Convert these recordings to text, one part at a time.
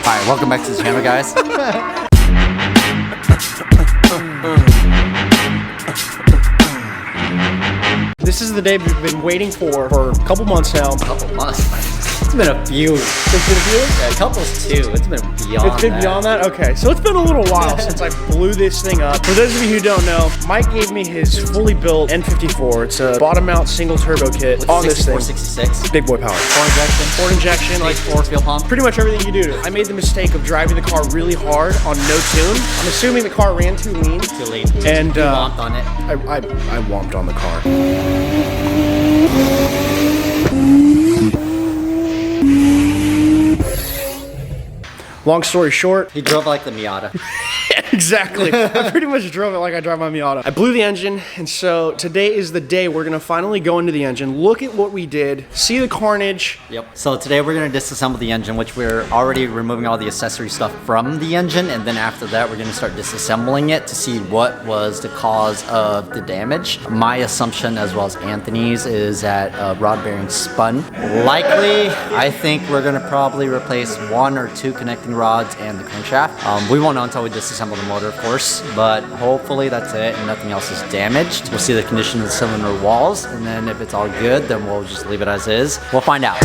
Alright, welcome back to the channel, guys. This is the day we've been waiting for a couple months now. A couple months? It's been a few. It's been a few? Yeah, a couple's two. It's been beyond It's been beyond that? Okay, so it's been a little while since I blew this thing up. For those of you who don't know, Mike gave me his fully built N54. It's a bottom mount single turbo kit With on this thing. 66. Big boy power. Four injection, like four fuel pump. pretty much everything you do. I made the mistake of driving the car really hard on no tune. I'm assuming the car ran too lean. Too lean. And you womped on it. I womped on the car. Long story short, He drove like the Miata. exactly. I pretty much drove it like I drive my Miata. I blew the engine, and so today is the day we're gonna finally go into the engine, look at what we did, see the carnage. Yep. So today we're gonna disassemble the engine, which we're already removing all the accessory stuff from the engine, and then after that we're gonna start disassembling it to see what was the cause of the damage. My assumption, as well as Anthony's, is that rod bearing spun. Likely, I think we're gonna probably replace one or two connecting rods and the crankshaft. We won't know until we disassemble the motor, of course, but hopefully that's it and nothing else is damaged. We'll see the condition of the cylinder walls, and then if it's all good, then we'll just leave it as is. We'll find out.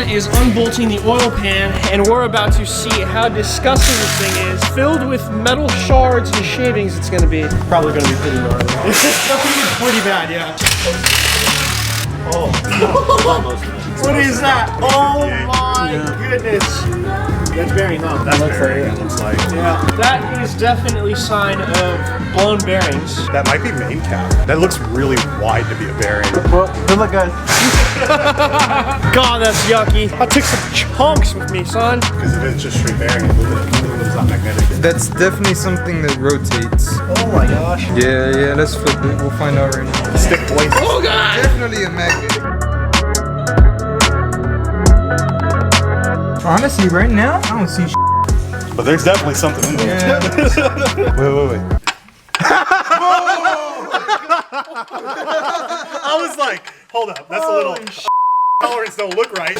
Is unbolting the oil pan, and we're about to see how disgusting this thing is. Filled with metal shards and shavings, it's gonna be. Probably gonna be pretty gnarly. It's gonna be pretty bad, yeah. Oh. What is that? Oh my goodness. That's bearing, huh? That's bearing, it looks like. Yeah. That is definitely sign of blown bearings. That might be main cap. That looks really wide to be a bearing. Well, good luck, guys. God, that's yucky. I took some chunks with me, son. Because if it's just straight bearing, aluminum's not magnetic. That's definitely something that rotates. Oh my gosh. Yeah, let's flip it. We'll find out right now. Stick points. Oh God! Definitely a magnet. Honestly, right now, I don't see But there's definitely something in there. Yeah. Wait. I was like, hold up, that's a little tolerance don't look right.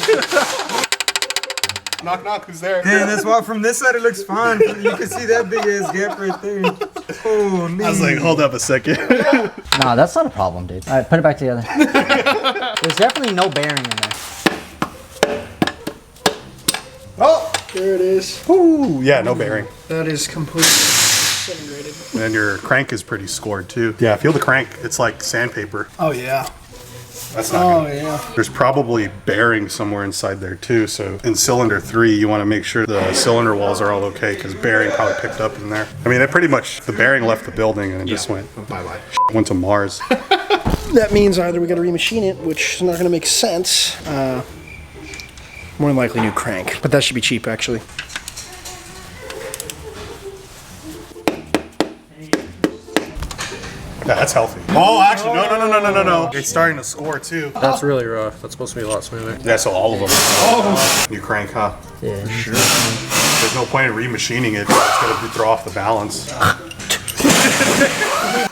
Knock knock, who's there? Damn, that's why from this side it looks fine. You can see that big ass gap right there. Holy. I was like, hold up a second. Nah, that's not a problem, dude. Alright, put it back together. There's definitely no bearing in there. Oh, There it is. ooh, yeah, no bearing. That is completely disintegrated. And your crank is pretty scored too. Yeah, feel the crank. It's like sandpaper. Oh yeah. That's not Oh good. yeah. There's probably bearing somewhere inside there too. So in cylinder 3, you want to make sure the cylinder walls are all okay because bearing probably picked up in there. I mean, it pretty much, the bearing left the building and it just went bye-bye. Went to Mars. That means either we got to remachine it, which is not going to make sense. More than likely new crank, but that should be cheap actually. Yeah, that's healthy. Oh, actually, no. It's starting to score too. That's really rough. That's supposed to be a lot smoother. Yeah, so all of them. Oh. New crank, huh? Yeah. Sure. There's no point in remachining it. It's going to throw off the balance.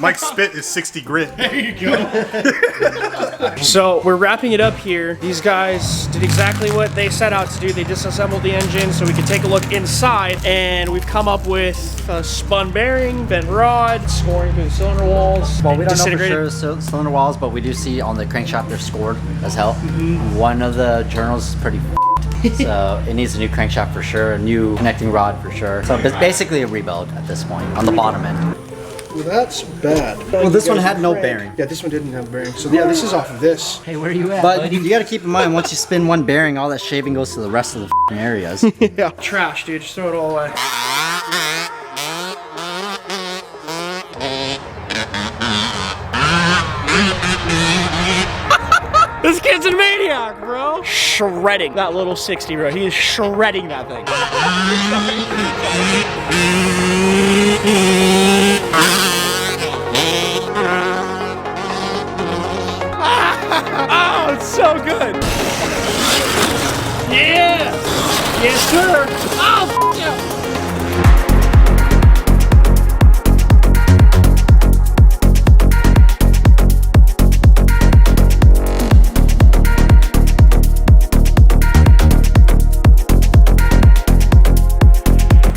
Mike's spit is 60 grit. There you go. So we're wrapping it up here. These guys did exactly what they set out to do. They disassembled the engine so we could take a look inside, and we've come up with a spun bearing, bent rod, scoring through the cylinder walls. Well, we don't know for disintegrated. sure cylinder walls, but we do see on the crankshaft they're scored as hell. One of the journals is pretty so it needs a new crankshaft for sure, a new connecting rod for sure. So it's basically a rebuild at this point on the bottom end. Well, that's bad. Well, this one had no bearing. Yeah, this one didn't have bearing. So yeah, this is off of this. Hey, where are you at? But you gotta keep in mind, once you spin one bearing, all that shaving goes to the rest of the f***ing areas. Yeah. Trash, dude. Just throw it all away. This kid's a maniac, bro. Shredding that little 60, bro. He is shredding that thing. Oh, it's so good. Yeah. Yes, sir. Oh, yeah.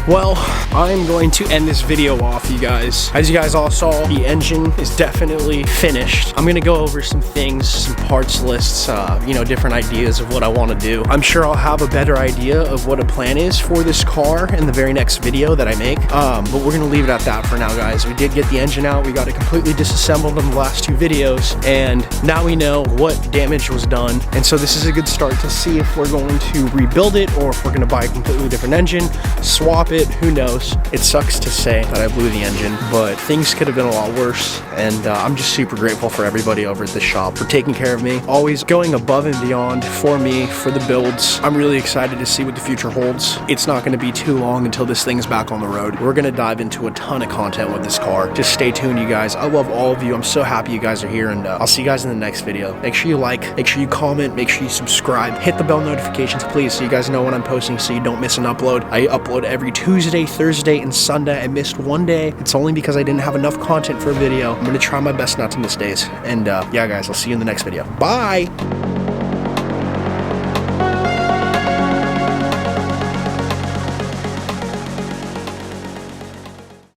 Well, I'm going to end this video off, you guys. As you guys all saw, the engine is definitely finished. I'm gonna go over some things, some parts lists, you know, different ideas of what I want to do. I'm sure I'll have a better idea of what a plan is for this car in the very next video that I make. But we're gonna leave it at that for now, guys. We did get the engine out. We got it completely disassembled in the last 2 videos, and now we know what damage was done. And so this is a good start to see if we're going to rebuild it or if we're gonna buy a completely different engine, swap it, who knows. It sucks to say that I blew the engine, but things could have been a lot worse, and I'm just super grateful for everybody over at this shop for taking care of me, always going above and beyond for me, for the builds. I'm really excited to see what the future holds. It's not going to be too long until this thing's back on the road. We're going to dive into a ton of content with this car. Just stay tuned, you guys. I love all of you. I'm so happy you guys are here, and I'll see you guys in the next video. Make sure you like, make sure you comment, make sure you subscribe, hit the bell notifications, please, so you guys know when I'm posting so you don't miss an upload. I upload every Tuesday, Thursday, and Sunday. I missed one day. It's only because I didn't have enough content for a video. I'm gonna try my best not to miss days. And yeah, guys, I'll see you in the next video. Bye!